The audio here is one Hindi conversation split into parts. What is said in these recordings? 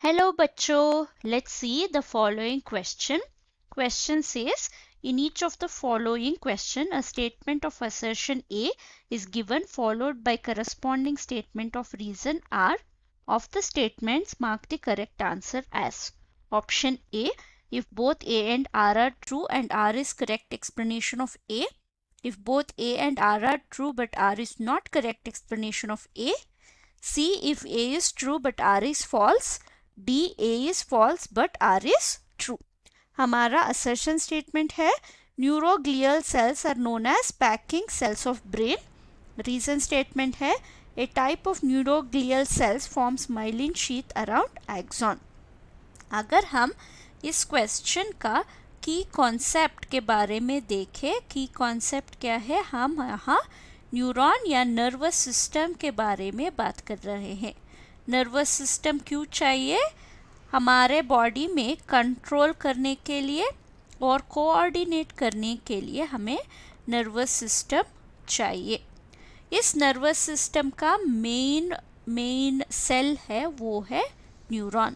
Hello बच्चों, let's see the following question. Question says, in each of the following question, a statement of assertion A is given followed by corresponding statement of reason R. Of the statements, mark the correct answer as. Option A, if both A and R are true and R is correct explanation of A. If both A and R are true but R is not correct explanation of A. C, if A is true but R is false. D, A is false but R is true. हमारा assertion statement है neuroglial cells are known as packing cells of brain. Reason statement है a type of neuroglial cells forms myelin sheath around axon. अगर हम इस क्वेश्चन का की कॉन्सेप्ट के बारे में देखें, की कॉन्सेप्ट क्या है, हम यहाँ न्यूरॉन या नर्वस सिस्टम के बारे में बात कर रहे हैं. नर्वस सिस्टम क्यों चाहिए? हमारे बॉडी में कंट्रोल करने के लिए और कोऑर्डिनेट करने के लिए हमें नर्वस सिस्टम चाहिए. इस नर्वस सिस्टम का मेन सेल है वो है न्यूरॉन.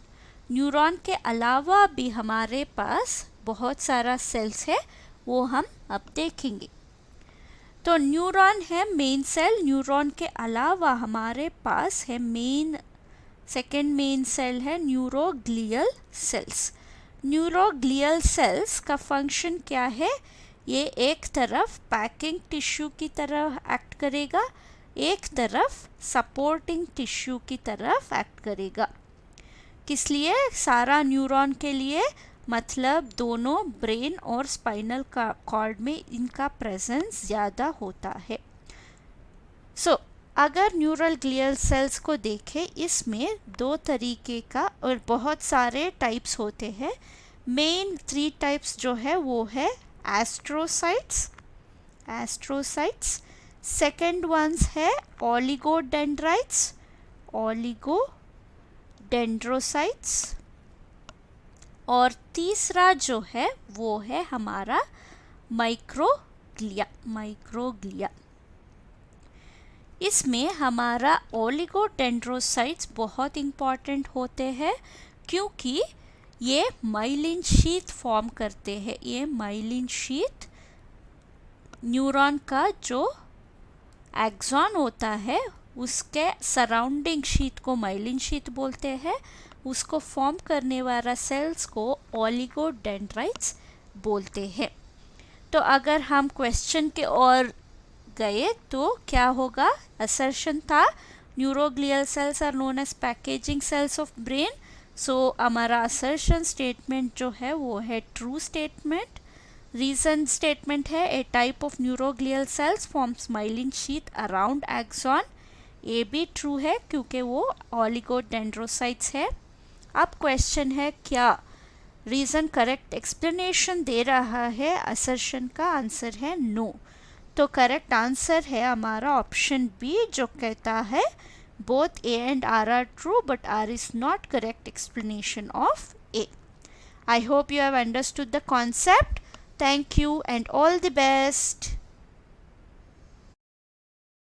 न्यूरॉन के अलावा भी हमारे पास बहुत सारा सेल्स है, वो हम अब देखेंगे. तो न्यूरॉन है मेन सेल. न्यूरॉन के अलावा हमारे पास है सेकेंड मेन सेल है न्यूरोग्लियल सेल्स. न्यूरोग्लियल सेल्स का फंक्शन क्या है? ये एक तरफ पैकिंग टिश्यू की तरह एक्ट करेगा, एक तरफ सपोर्टिंग टिश्यू की तरफ एक्ट करेगा. किस लिए? सारा न्यूरॉन के लिए, मतलब दोनों ब्रेन और स्पाइनल कॉर्ड में इनका प्रेजेंस ज़्यादा होता है. अगर न्यूरल ग्लियल सेल्स को देखें, इसमें दो तरीके का और बहुत सारे टाइप्स होते हैं. मेन 3 टाइप्स जो है वो है एस्ट्रोसाइट्स. सेकेंड वंस है ओलिगोडेंड्रोसाइट्स. और तीसरा जो है वो है हमारा माइक्रोग्लिया. इसमें हमारा ओलिगोडेंड्रोसाइट्स बहुत इम्पॉर्टेंट होते हैं क्योंकि ये माइलिन शीथ फॉर्म करते हैं. ये माइलिन शीथ न्यूरॉन का जो एक्सॉन होता है उसके सराउंडिंग शीथ को माइलिन शीथ बोलते हैं. उसको फॉर्म करने वाला सेल्स को ओलिगोडेंड्राइट्स बोलते हैं. तो अगर हम क्वेश्चन के और गए तो क्या होगा? असर्शन था neuroglial cells are known as packaging cells of brain. So हमारा असर्शन स्टेटमेंट जो है वो है ट्रू स्टेटमेंट. रीजन स्टेटमेंट है A type of neuroglial cells forms myelin sheath around axon. A भी ट्रू है क्योंकि वो ओलिगोडेंड्रोसाइट्स है. अब क्वेश्चन है क्या रीजन करेक्ट एक्सप्लेनेशन दे रहा है असर्शन का? आंसर है नो. तो करेक्ट आंसर है हमारा ऑप्शन बी जो कहता है both A and R are true but R is not correct explanation of A. I hope you have understood the concept. Thank you and all the best.